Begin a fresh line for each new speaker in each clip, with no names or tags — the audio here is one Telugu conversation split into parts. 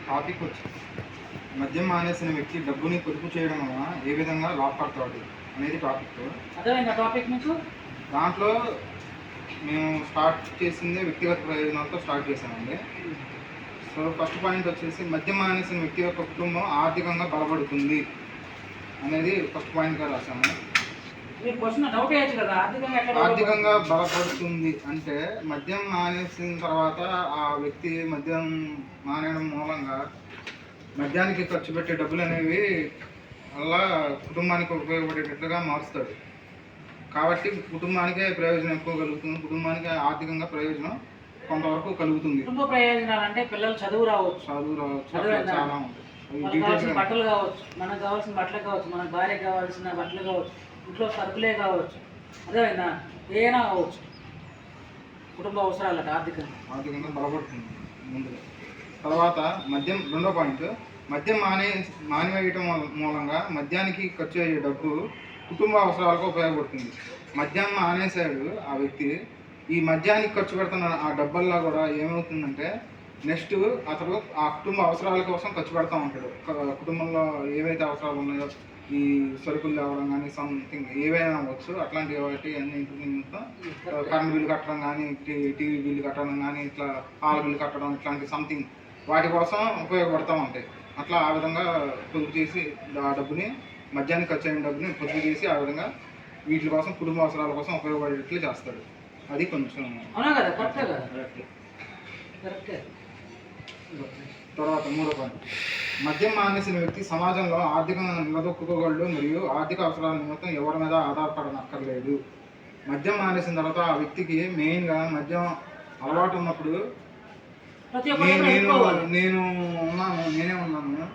టాపిక్ వచ్చి మద్యం మానేసిన వ్యక్తి డబ్బుని పొదుపు చేయడం వలన ఏ విధంగా లాభపడతాడు అనేది టాపిక్.
టాపిక్ మీకు
దాంట్లో మేము స్టార్ట్ చేసింది వ్యక్తిగత ప్రయోజనాలతో స్టార్ట్ చేశామండి. సో ఫస్ట్ పాయింట్ వచ్చేసి మద్యం మానేసిన వ్యక్తి యొక్క కుటుంబం ఆర్థికంగా బలపడుతుంది అనేది ఫస్ట్ పాయింట్గా రాశాము. ఆర్థికంగా బలపడుతుంది అంటే మద్యం మానేసిన తర్వాత ఆ వ్యక్తి మద్యం మానేయడం మూలంగా మద్యానికి ఖర్చు పెట్టే డబ్బులు అనేవి అలా కుటుంబానికి ఉపయోగపడేటట్లుగా మారుస్తాడు. కాబట్టి కుటుంబానికే ప్రయోజనం ఎక్కువ కలుగుతుంది, కుటుంబానికి ఆర్థికంగా ప్రయోజనం కొంతవరకు కలుగుతుంది.
కుటుంబ ప్రయోజనాలు అంటే పిల్లలు చదువు రావచ్చు,
చాలా ఉంటాయి.
బట్టలు కావచ్చు, మనకు కావాల్సిన బట్టలు కావచ్చు, మన భార్య కావాల్సిన బట్టలు కావచ్చు, ఇంట్లో సరుకులే కావచ్చు, అదేనా ఏదైనా కావచ్చు. కుటుంబ అవసరాలు
ఆర్థికంగా బలపడుతుంది ముందుగా. తర్వాత మద్యం రెండో పాయింట్, మద్యం మానివేయటం మూలంగా మద్యానికి ఖర్చు అయ్యే డబ్బు కుటుంబ అవసరాలకు ఉపయోగపడుతుంది. మద్యం మానేశాడు ఆ వ్యక్తి, ఈ మద్యానికి ఖర్చు పెడుతున్న ఆ డబ్బల్లా కూడా ఏమవుతుందంటే నెక్స్ట్ అతడు ఆ కుటుంబ అవసరాల కోసం ఖర్చు పెడతా ఉంటాడు. కుటుంబంలో ఏవైతే అవసరాలు ఉన్నాయో, ఈ సరుకులు తేవడం కానీ సంథింగ్ ఏవైనా అవ్వచ్చు, అట్లాంటి వాటి అన్నింటినీ కరెంట్ బిల్లు కట్టడం కానీ, టీవీ బిల్లు కట్టడం కానీ, ఇట్లా పాల బిల్లు కట్టడం, ఇట్లాంటి సంథింగ్ వాటి కోసం ఉపయోగపడుతూ ఉంటాయి. అట్లా ఆ విధంగా పొదుపు చేసి ఆ డబ్బుని మద్యానికి ఖర్చు అయిన డబ్బుని పొదుపు చేసి ఆ విధంగా వీటి కోసం కుటుంబ అవసరాల కోసం ఉపయోగపడేట్లు చేస్తాడు. అది కొంచెం తర్వాత మూడో పాయింట్, మద్యం మానేసిన వ్యక్తి సమాజంలో ఆర్థికంగా నిలదొక్కుకోగలడు మరియు ఆర్థిక అవసరాల నిమిత్తం ఎవరి మీద ఆధారపడనక్కర్లేదు. మద్యం మానేసిన తర్వాత ఆ వ్యక్తికి మెయిన్గా మద్యం అలవాటు ఉన్నప్పుడు నేనే ఉన్నాను.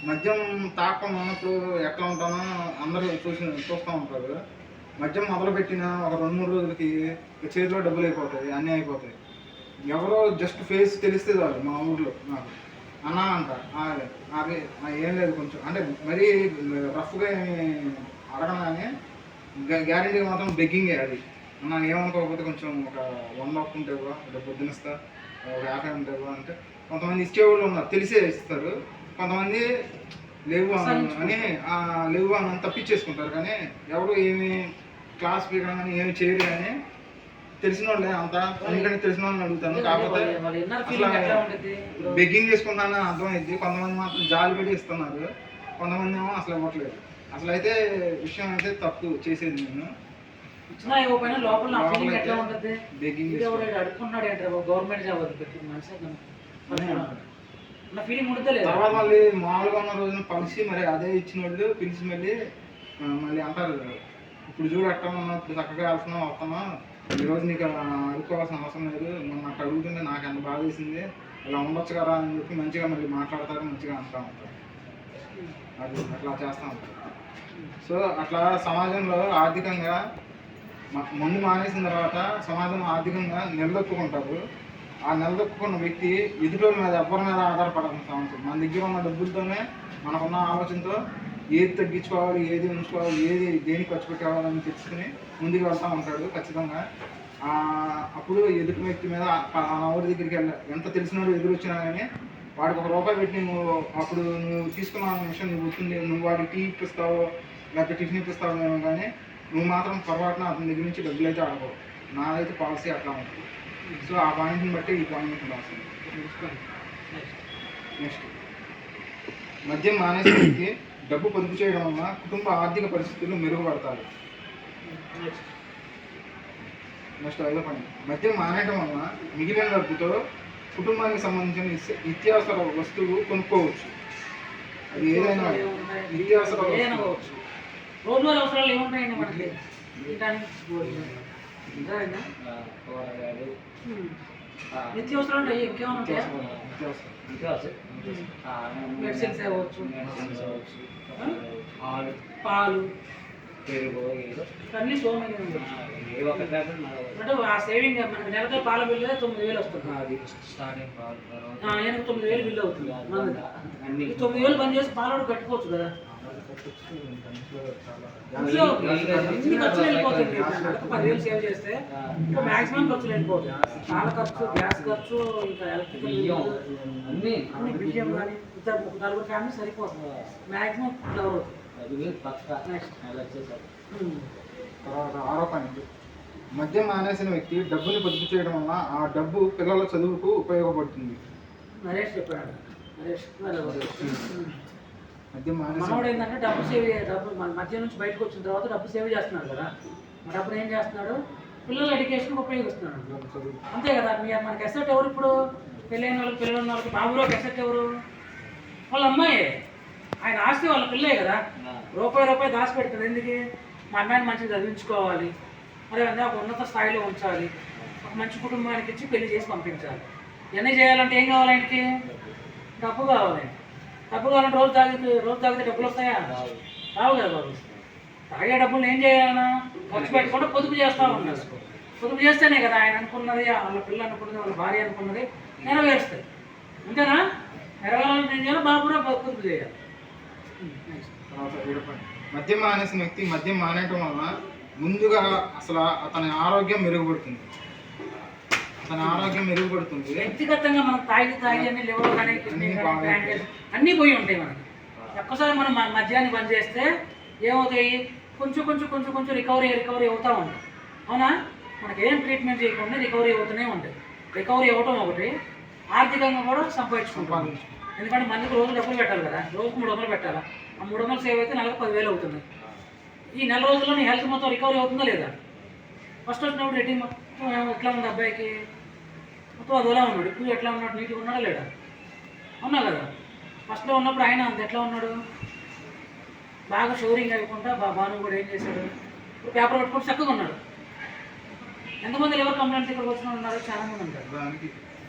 మద్యం తాపం ఉన్నప్పుడు ఎట్లా ఉంటానో అందరూ చూస్తూ ఉంటారు. మద్యం మొదలుపెట్టిన ఒక 2-3 రోజులకి చేతిలో డబ్బులు అయిపోతాయి, అన్నీ అయిపోతాయి. ఎవరో జస్ట్ ఫేస్ తెలిస్తే చాలు. మా ఊర్లో నాకు అన్నా అంట, అది ఏం లేదు కొంచెం అంటే మరీ రఫ్గా అడగగానే గ్యారెంటీగా మాత్రం బెగ్గింగే. అది అన్నా ఏమనుకోకపోతే కొంచెం ఒక 100 ఉంటేవా, రేపు పొద్దునిస్తా, ఒక 50 ఉంటేవా అంటే కొంతమంది ఇచ్చేవాళ్ళు ఉన్నారు, తెలిసే ఇస్తారు. కొంతమంది లేవు అని తప్పించేసుకుంటారు. కానీ ఎవరు ఏమి క్లాస్ పీకడం కానీ ఏమి చేయరు. కానీ తెలిసిన వాళ్ళే అంతా, అందుకని తెలిసిన వాళ్ళని అడుగుతాను. కాకపోతే అసలు బెగ్గింగ్ చేసుకుంటానని అర్థమైంది. కొంతమంది మాత్రం జాలి పెట్టి ఇస్తున్నారు, కొంతమంది ఏమో అసలు ఇవ్వట్లేదు. అసలు అయితే విషయం అయితే తప్పు చేసేది నేను. బెగ్గింగ్
గవర్నమెంట్ జాబ్
తర్వాత మళ్ళీ మామూలుగా ఉన్న రోజున కలిసి మరి అదే ఇచ్చిన వాళ్ళు పిలిచి మళ్ళీ అంటారు, ఇప్పుడు చూడు అట్టా ఇప్పుడు చక్కగా వెళ్తున్నాం వస్తున్నాం, ఈరోజు నీకు అడుక్కోవాల్సిన అవసరం లేదు, నాకు అడుగుతుంటే నాకు ఎంత బాధ వేసింది, ఇలా ఉండొచ్చు కదా అని చెప్పి మంచిగా మళ్ళీ మాట్లాడతారు, మంచిగా అంటూ ఉంటారు. అది అట్లా చేస్తూ ఉంటారు. సో అట్లా సమాజంలో ఆర్థికంగా మందు మానేసిన తర్వాత సమాజం ఆర్థికంగా నిలదొక్కుంటారు. ఆ నిలదొక్కున్న వ్యక్తి ఎదుటోళ్ళ మీద ఎవరి మీద ఆధారపడాల్సిన సమస్య. మన దగ్గర ఉన్న డబ్బులతోనే మనకున్న ఆలోచనతో ఏది తగ్గించుకోవాలి, ఏది ఉంచుకోవాలి, ఏది దేనికి ఖర్చు పెట్టుకోవాలని తెలుసుకుని ముందుకు వెళ్తూ ఉంటాడు ఖచ్చితంగా. అప్పుడు ఎదుటి వ్యక్తి మీద ఎవరి దగ్గరికి ఎంత తెలిసినోడు ఎదురు వచ్చినా కానీ వాడికి ₹1 పెట్టి నువ్వు అప్పుడు నువ్వు తీసుకున్న విషయం నువ్వు గుర్తుంది, నువ్వు వాడికి టీ ఇప్పిస్తావో లేకపోతే టిఫిన్ ఇప్పిస్తావో కానీ నువ్వు మాత్రం పొరపాటున అతని దగ్గర నుంచి డబ్బులు అయితే అడగవు. నాదైతే పాలసీ అట్లా ఉంటుంది. సో ఆ పాయింట్ని బట్టి ఈ పాయింట్ రాస్తుంది. నెక్స్ట్, మద్యం మానేసరికి డబ్బు పొదుపు చేయడం వల్ల కుటుంబ ఆర్థిక పరిస్థితులు మెరుగుపడతాయి. నెక్స్ట్ 5వ పాయింట్, మద్యం మానేయడం వల్ల మిగిలిన డబ్బుతో కుటుంబానికి సంబంధించిన నిత్యావసర వస్తువు కొనుక్కోవచ్చు. అది ఏదైనా నిత్యావసర
కావచ్చు. రోజువారీ అవసరాలు ఏముంటాయండి మనకి? నిత్యావసరాలు ఇంకేమైనా ఉంటాయా? మెడిసిన్స్ అవ్వచ్చు, పాలు, పెరుగు, అన్నీ సోమని అంటే ఆ సేవింగ్ మనకి నెలతో పాల బిల్లు 9,000 వస్తుంది. ఆయనకు 9,000 బిల్లు అవుతుంది. 9,000 పని చేసి పాలు కట్టుకోవచ్చు కదా. ఇంట్లో అన్ని ఖర్చులు వెళ్ళిపోతుంది. నెలకు 10,000 సేవ్ చేస్తే ఇంకా మాక్సిమం ఖర్చులు వెళ్ళిపోతాయి. చాలా ఖర్చు, గ్యాస్ ఖర్చు, ఇంకా ఎలక్ట్రికల్ అన్ని బియ్యం కానీ ఇద్దరు నలుగురు ఫ్యామిలీ సరిపోతుంది. మాక్సిమం కవర్ అవుతుంది.
తర్వాత 6వ పాయింట్, మద్యం మానేసిన వ్యక్తి డబ్బుని పొదుపు చేయడం వల్ల ఆ డబ్బు పిల్లల చదువుకు ఉపయోగపడుతుంది.
నరేష్ చెప్పాడు. నరేష్
మద్యం మానేసిన
మనోడు ఏంటంటే డబ్బు సేవ్ డబ్బు మన మధ్య నుంచి బయటకు వచ్చిన తర్వాత డబ్బు సేవ్ చేస్తున్నాడు కదా. మన డబ్బును ఏం చేస్తున్నాడు? పిల్లల ఎడ్యుకేషన్కి ఉపయోగిస్తున్నాడు. అంతే కదా. మనకి ఎసెట్ ఎవరు ఇప్పుడు? పెళ్ళైన వాళ్ళకి, పిల్లలు ఉన్న వాళ్ళకి, బాబులోకి ఎసెట్ ఎవరు? వాళ్ళ అమ్మాయి. ఆయన ఆస్తి వాళ్ళ పిల్లే కదా. రూపాయి దాచి పెడతాడు. ఎందుకు? మా అమ్మాయిని మంచిగా చదివించుకోవాలి, అదేవిధంగా ఒక ఉన్నత స్థాయిలో ఉంచాలి, ఒక మంచి కుటుంబానికి ఇచ్చి పెళ్లి చేసి పంపించాలి. ఇవన్నీ చేయాలంటే ఏం కావాలి? ఆయనకి డబ్బు కావాలి. డబ్బు కావాలంటే రోజు తాగితే డబ్బులు వస్తాయా? రావు కదా బాబు. తాగే డబ్బులు ఏం చేయాలన్నా ఖర్చు పెట్టకుండా పొదుపు చేస్తూ ఉన్నారు. పొదుపు చేస్తేనే కదా ఆయన అనుకున్నది, వాళ్ళ పిల్లలు అనుకున్నది, వాళ్ళ భార్య అనుకున్నది నెరవేరుస్తాయి. అంతేనా? నెరవేరాలంటే ఏం చేయాలి? బాబు కూడా పొదుపు చేయాలి.
మద్యం మానేసిన వ్యక్తి మద్యం మానేయటం వలన ముందుగా అసలు అతని ఆరోగ్యం మెరుగుపడుతుంది.
వ్యక్తిగతంగా మనం తాగి అన్ని లివర్ కానీ, కిడ్నీ కానీ, ప్యాంక్రియాస్ అన్నీ పోయి ఉంటాయి మనకి. ఒక్కసారి మనం మద్యాన్ని బంద్ చేస్తే ఏమవుతాయి? కొంచెం రికవరీ అవుతూ ఉంటాయి. అవునా? మనకి ఏం ట్రీట్మెంట్ చేయకుండా రికవరీ అవుతూనే ఉంటాయి. రికవరీ అవ్వటం ఒకటి, ఆర్థికంగా కూడా సంపాదించుకుంటాం. ఎందుకంటే మందికి రోజు డబ్బులు పెట్టాలి కదా. రోజుకు 300 పెట్టాలి. ఆ 300 సేవ్ అయితే నెలకు 10,000 అవుతుంది. ఈ నెల రోజుల్లో నీ హెల్త్ మొత్తం రికవరీ అవుతుందా లేదా? ఫస్ట్ వచ్చినప్పుడు రెడ్డి మొత్తం ఎట్లా ఉంది అబ్బాయికి, మొత్తం అదోలా ఉన్నాడు. ఇప్పుడు ఎట్లా ఉన్నాడు? నీట్గా ఉన్నాడా లేడా? అవునా కదా. ఫస్ట్లో ఉన్నప్పుడు ఆయన అంత ఎట్లా ఉన్నాడు? బాగా షోరింగ్ అయిపోకుండా బాను కూడా ఏం చేశాడు? ఇప్పుడు పేపర్ పట్టుకొని చక్కగా ఉన్నాడు. ఎంతమంది లివర్ కంప్లైంట్స్ ఇక్కడికి వచ్చిన ఉన్నారు? చాలా మంది ఉంటారు.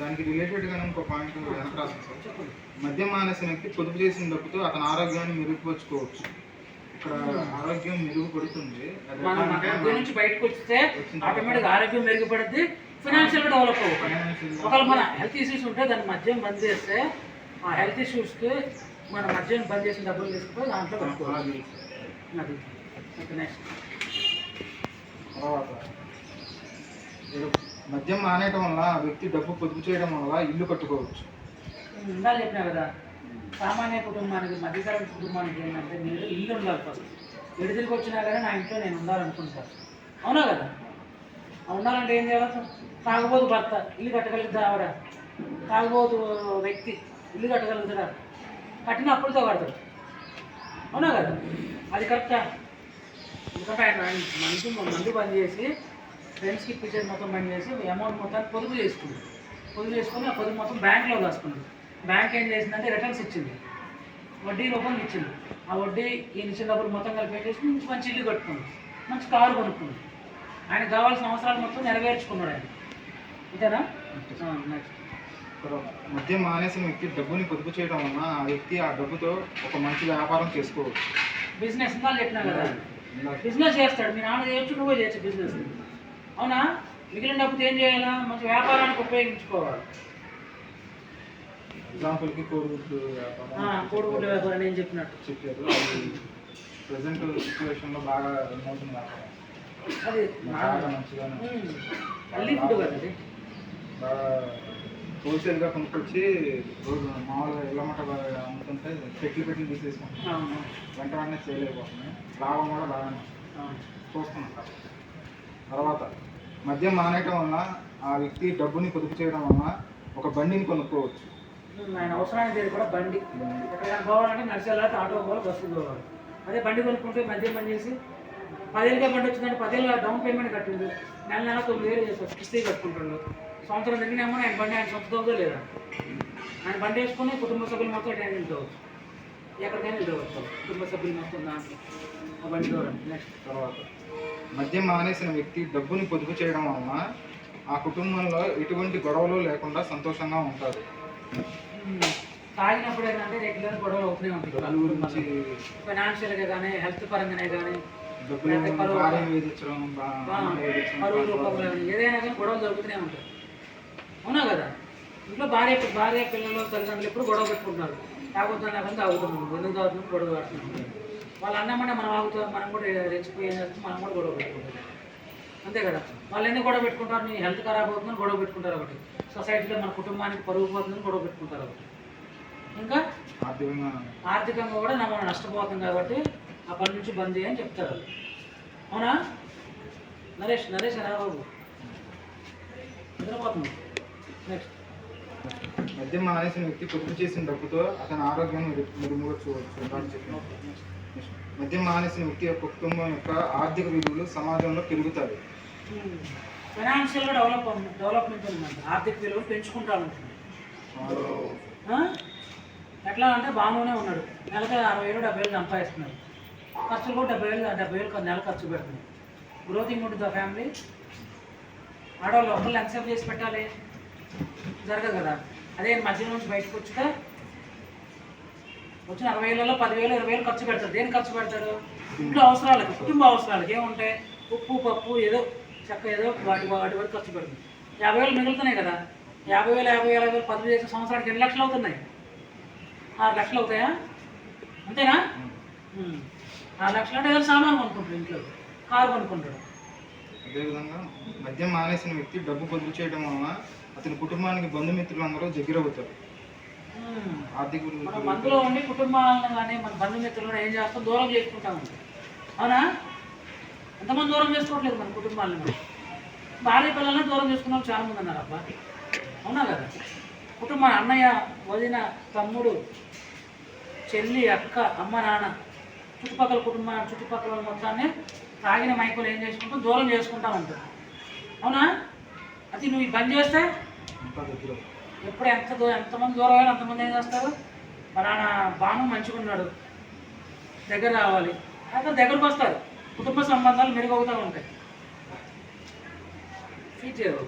దానికి రిలేటెడ్గా ఇంకో పాయింట్ వెనక రాసింది సార్. చెప్పండి. మద్యం మానేసిన వ్యక్తి పొదుపు చేసిన డబ్బుతో అతని ఆరోగ్యాన్ని మెరుగుపరుచుకోవచ్చు. ఇక్కడ ఆరోగ్యం మెరుగుపడుతుంది.
మధ్య నుంచి బయటకు వస్తే ఆటోమేటిక్గా ఆరోగ్యం మెరుగుపడుద్ది, ఫైనాన్షియల్గా డెవలప్ అవుతుంది. ఒకవేళ మన హెల్త్ ఇష్యూస్ ఉంటే దాన్ని మద్యం బంద్ చేస్తే ఆ హెల్త్ ఇష్యూస్కి మన మద్యం బంద్ చేసిన డబ్బులు తీసుకుని దాంట్లో పెట్టుకోవాలి. అది నెక్స్ట్.
తర్వాత మద్యం మానేయటం వల్ల ఆ వ్యక్తి డబ్బు పొదుపు చేయడం వల్ల ఇల్లు కట్టుకోవచ్చు.
ఇందా చెప్పినా కదా, సామాన్య కుటుంబానికి, మధ్యతరగతి కుటుంబానికి ఏంటంటే మీరు ఇల్లు ఉండాలి. ఫస్ట్ విడుదలకు వచ్చినా కానీ నా ఇంట్లో నేను ఉండాలనుకుంటాను. అవునా కదా. ఉండాలంటే ఏం చేయాలి? తాగుబోతు భర్త ఇల్లు కట్టగలుగుతా? ఆవిడ తాగుబోతు వ్యక్తి ఇల్లు కట్టగలుగుతాడా? కట్టిన అప్పులతో కడతాడు. అవునా కదా. అది కరెక్టా? ఎందుకంటే ఆయన మందు బంద్ చేసి ఫ్రెండ్స్కి ఇప్పించేది మొత్తం బంద్ చేసి అమౌంట్ మొత్తాన్ని పొదుపు చేసుకుని ఆ పొదుపు మొత్తం బ్యాంక్లో దాచుకుంది. బ్యాంక్ ఏం చేసిందంటే రిటర్న్స్ ఇచ్చింది, వడ్డీ రూపంలో ఇచ్చింది. ఆ వడ్డీ ఈయన ఇచ్చిన డబ్బులు మొత్తం కలిపి చేసి మంచి ఇల్లు కట్టుకుంది, మంచి కారు కొనుక్కుంది. ఆయనకు కావాల్సిన అవసరాలు మొత్తం నెరవేర్చుకున్నాడు ఆయన. అంతేనా? నెక్స్ట్.
మద్యం మానేసిన వ్యక్తి డబ్బుని పొదుపు చేయడం వలన ఆ వ్యక్తి ఆ డబ్బుతో ఒక మంచి వ్యాపారం చేసుకోవచ్చు.
బిజినెస్ ఇందా చెప్పినా కదా, బిజినెస్ చేస్తాడు. మీ నాన్న చేయొచ్చు, నువ్వే చేయొచ్చు బిజినెస్. అవునా? మిగిలిన డబ్బుతో ఏం చేయాలా? మంచి వ్యాపారానికి ఉపయోగించుకోవాలి.
ఎగ్జాంపుల్కి కోడిగుడ్లు
వ్యాపారం నేను చెప్పినట్టు
చెప్పారు. అది ప్రజెంట్ సిచ్యువేషన్లో బాగా రన్ అవుతుంది వ్యాపారం.
అది
బాగా మంచిగా
హెల్దీ ఫుడ్ కదా. అది
బాగా హోల్సేల్గా కొనుక్కొచ్చి రోజు మామూలుగా ఇళ్ళమట అమ్ముతుంటే పెట్టి తీసేసుకుంటాం. వెంటనే సేల్ అయిపోతున్నాయి. లాభం కూడా బాగానే చూస్తున్నాం. తర్వాత మద్యం మానేయటం వల్ల ఆ వ్యక్తి డబ్బుని పొదుపు చేయడం వల్ల ఒక బండిని కొనుక్కోవచ్చు.
ఆయన అవసరానికి తెలియదు కూడా బండి ఎక్కడికైనా పోవాలంటే నడిచేలాంటి ఆటో పోవాలి, బస్సు పోవాలి. అదే బండి కొనుక్కుంటే మద్యం బండి చేసి 10,000 బండి వచ్చిందంటే 10,000 డౌన్ పేమెంట్ కట్టింది, నెల 9,000 చేస్తారు, కిస్తీ కట్టుకుంటాడు. సంవత్సరం తిరిగినేమో ఆయన బండి ఆయన సొంతదో లేదా, ఆయన బండి వేసుకుని కుటుంబ సభ్యులు మొత్తం ఎక్కడికైనా వెళ్తావచ్చు, ఎక్కడికైనా వెళ్తావచ్చు కుటుంబ సభ్యులు మొత్తం దాంట్లో ఆ బండి ద్వారా. నెక్స్ట్.
తర్వాత మద్యం మానేసిన వ్యక్తి డబ్బుని పొదుపు చేయడం వలన ఆ కుటుంబంలో ఎటువంటి గొడవలు లేకుండా సంతోషంగా ఉంటారు.
తాగినప్పుడు ఏంటంటే రెగ్యులర్ గొడవలు అవుతూనే ఉంటాయి.
నలుగురు నుంచి
ఫైనాన్షియల్గా కానీ, హెల్త్ పరంగానే కానీ, పరువు రూపంలో ఏదైనా కానీ గొడవలు జరుగుతూనే ఉంటాయి. అవునా కదా. ఇంట్లో భార్య పిల్లలు తల్లిదండ్రులు ఎప్పుడు గొడవ పెట్టుకుంటున్నారు. తాగుతున్నా కానీ తాగుతున్నాం, ఎందుకు తాగుతున్నాం, గొడవ పెడుతున్నాం. వాళ్ళు అన్నమనే మనం ఆగుతాం, మనం కూడా రెచ్చిపోయి మనం కూడా గొడవ పెట్టుకుంటాం. అంతే కదా, వాళ్ళు ఎందుకు గొడవ పెట్టుకుంటారు? నీ హెల్త్ ఖరాబ్ అవుతుందని గొడవ పెట్టుకుంటారు ఒకటి, సొసైటీలో మన కుటుంబానికి పరుగు పోతుందని గొడవ పెట్టుకుంటారు ఒకటి, ఇంకా ఆర్థికంగా కూడా మనం నష్టపోతాం కాబట్టి ఆ పని నుంచి బంద్ చేయని చెప్తారు. అవునా నరేష్ రా బాబు, నిద్రపోతుంది. నెక్స్ట్,
మద్యం మానేసిన వ్యక్తి పొదుపు చేసిన డబ్బుతో అతని ఆరోగ్యాన్ని మెరుగుపరచవచ్చు. మద్యం మానేసిన వ్యక్తి యొక్క కుటుంబం యొక్క ఆర్థిక విలువలు సమాజంలో పెరుగుతాయి.
ఫైనాన్షియల్గా డెవలప్మెంట్ ఉందండి, ఆర్థిక విలువలు పెంచుకుంటా ఉంటుంది. ఎట్లా అంటే బాగానే ఉన్నాడు, నెలకి 60,000 70,000 సంపాదిస్తున్నాడు, ఖర్చులు కూడా 70,000 నెల ఖర్చు పెడుతున్నాడు. గ్రోతింగ్ ఉంటుంది ఆ ఫ్యామిలీ. ఆడవాళ్ళు ఒకళ్ళు ఎంతసేపు చేసి పెట్టాలి? జరగదు కదా. అదే మధ్య నుంచి బయటకు వచ్చితే వచ్చిన 60,000లో 10,000 20,000 ఖర్చు పెడతారు. దేనికి ఖర్చు పెడతారు? ఇంట్లో అవసరాలకి, కుటుంబ అవసరాలకి. ఏముంటాయి? ఉప్పు పప్పు ఏదో చెక్క ఏదో వాటి ఖర్చు పెడుతుంది. 50,000 మిగులుతున్నాయి కదా. 50,000 10 చేసే సంవత్సరానికి 2 లక్షలు అవుతున్నాయి. 6 లక్షలు అవుతాయా? అంతేనా? 6 లక్షలు అంటే ఏదో సామాన్ కొనుక్కుంటాడు, ఇంట్లో కారు కొనుక్కుంటాడు.
అదేవిధంగా మద్యం మానేసిన వ్యక్తి డబ్బు పొదుపు చేయడం వలన అతని కుటుంబానికి బంధుమిత్రులు అందరూ దగ్గరవుతారు. ఆర్థిక
మనం మందులో ఉండి కుటుంబాలను కానీ మన బంధుమిత్రులను ఏం చేస్తాం? దూరం చేసుకుంటాము. అవునా? ఎంతమంది దూరం చేసుకోవట్లేదు మన కుటుంబాలను? మనం భార్య పిల్లలను దూరం చేసుకున్న వాళ్ళు చాలా మంది అన్నారు అబ్బా. అవునా కదా? కుటుంబం అన్నయ్య, వదిన, తమ్ముడు, చెల్లి, అక్క, అమ్మ, నాన్న, చుట్టుపక్కల వాళ్ళ మొత్తాన్ని తాగిన మైకులు ఏం చేసుకుంటాం? దూరం చేసుకుంటా ఉంటాం. అవునా? అది నువ్వు ఈ పని చేస్తే ఎప్పుడు ఎంతమంది దూరం అయ్యారు అంతమంది ఏం చేస్తారు? మా నాన్న బాను మంచిగా ఉన్నాడు, దగ్గర రావాలి, అయితే దగ్గరకు వస్తారు. కుటుంబ సంబంధాలు మెరుగవుతూ ఉంటాయి. ఫీట్ చేయరు.